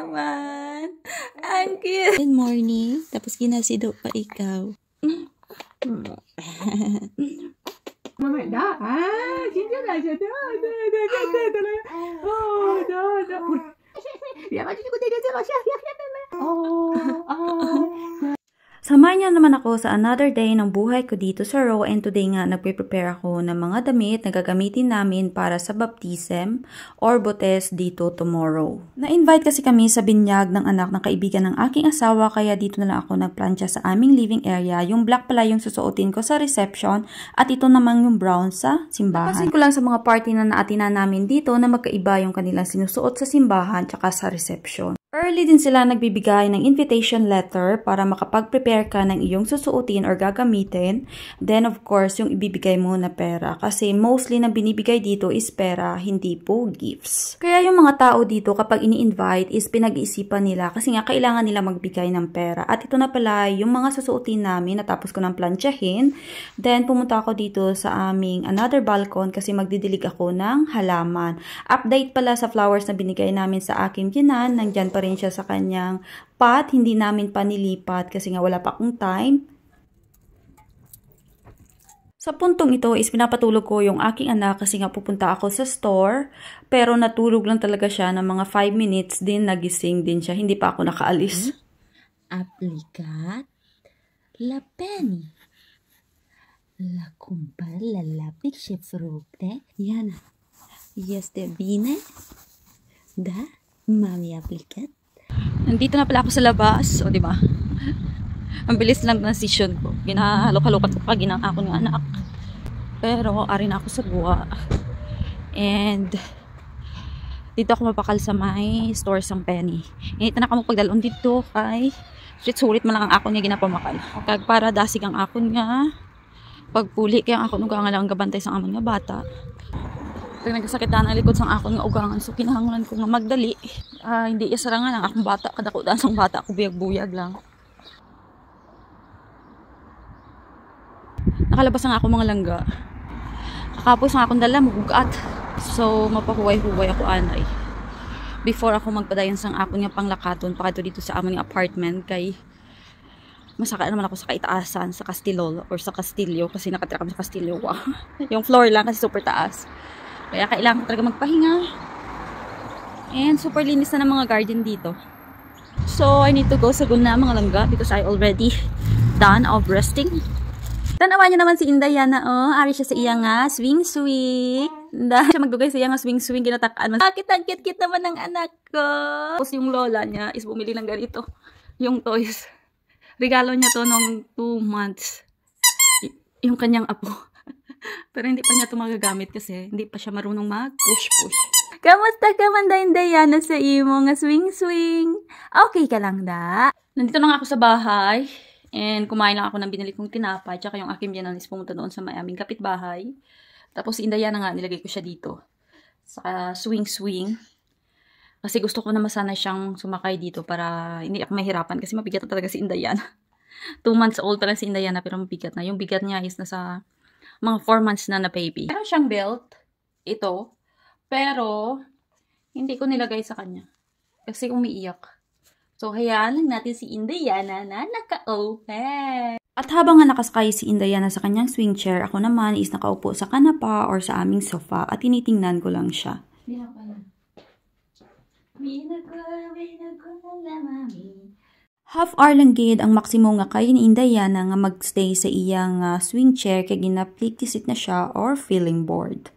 naman. Ang cute. Good morning. Tapos ginasido pa ikaw. Mama, dah. Cinta lah cinta. Oh, dah. Ya, macam ni aku tidur je Rasha. Ya. Samahan niyo naman ako sa another day ng buhay ko dito sa Row, and today nga nagpe-prepare ako ng mga damit na gagamitin namin para sa baptism or botes dito tomorrow. Na-invite kasi kami sa binyag ng anak ng kaibigan ng aking asawa, kaya dito na lang ako nagplansya sa aming living area. Yung black pala yung susuotin ko sa reception at ito naman yung brown sa simbahan. Napansin ko lang sa mga party na naatinan namin dito na magkaiba yung kanilang sinusuot sa simbahan tsaka sa reception. Early din sila nagbibigay ng invitation letter para makapag-prepare ka ng iyong susuotin or gagamitin. Then of course, yung ibibigay mo na pera. Kasi mostly na binibigay dito is pera, hindi po gifts. Kaya yung mga tao dito kapag ini-invite is pinag-iisipan nila kasi nga kailangan nila magbigay ng pera. At ito na pala yung mga susuotin namin, natapos ko ng plansyahin. Then pumunta ako dito sa aming another balcon kasi magdidilig ako ng halaman. Update pala sa flowers na binigay namin sa aking biyanan, nandyan pa rin siya sa kanyang pot, hindi namin pa nilipat kasi nga wala pa akong time. Sa puntong ito is pinapatulog ko yung aking anak kasi nga pupunta ako sa store, pero natulog lang talaga siya ng mga 5 minutes din, nagising din siya, hindi pa ako nakaalis. Aplicat la penny. La compar la lapik se frukte. Yana. Este bine. Da. Mami aplicat. Nandito na pala ako sa labas, o di ba? Ang bilis lang ng session ko. Ginahalok-halok ko pag ginang ako ng anak. Pero ari na ako sa guwa. And dito ako mapakal sa may store sang Penny. Inita na ka mo pagdalon dito kay sulit man lang ang ako niya ginapamakal. Kag para dasig ang ako niya. Pagpuli kaya ang ako nung gangalang gabantay sa amon nga bata. Pag nagsakitan ang likod sang ako nga ugangan, so kinahanglan ko nga magdali. Hindi isarangan ang akong bata, kadako dasang bata ako buyag-buyag lang. Nakalabas ang ako mga langga. Kakapos ang akong dala mugugat. So mapahuway-huway ako anay. Before ako magpadayon sang ako nga panglakaton pa dito sa among apartment kay masaka naman ako sa kaitaasan, sa Castillo or sa Castillo kasi nakatira kami sa Castillo. Wow. Yung floor lang kasi super taas. Kaya kailangan ko talaga magpahinga. And super linis na ng mga garden dito. So I need to go sa guna mga langga because I already done of resting. Tanawan niyo naman si Indayana, oh. Ari siya sa iya nga swing-swing. Dahil siya magdugay sa iya nga swing-swing, ginatakaan. Bakit ang cute-cute naman ng anak ko. Tapos yung lola niya is bumili ng ganito. Yung toys. Regalo niya to nung 2 months. Yung kanyang apo. Pero hindi pa niya ito magagamit kasi hindi pa siya marunong mag-push-push. Kamusta ka man Indayana sa imo nga swing-swing? Okay ka lang da? Nandito lang ako sa bahay. And kumain lang ako ng binili kong tinapay. Tsaka yung aking biyanan is pumunta doon sa may aming kapitbahay. Tapos si Indayana nga, nilagay ko siya dito. Sa swing-swing. Kasi gusto ko naman sana siyang sumakay dito para hindi ako mahirapan. Kasi mabigat na talaga si Indayana. 2 months old pa lang si Indayana pero mabigat na. Yung bigat niya is nasa mga 4 months na baby. Meron siyang belt. Ito. Pero hindi ko nilagay sa kanya. Kasi umiiyak. So, hayaan lang natin si Indayana na naka-open. At habang nga nakasakay si Indayana sa kanyang swing chair, ako naman is nakaupo sa kanapa or sa aming sofa at tinitingnan ko lang siya. Half hour lang gid ang maximum nga kay ni Indayana nga magstay sa iyang swing chair kay ginapliktisit na siya or feeling bored.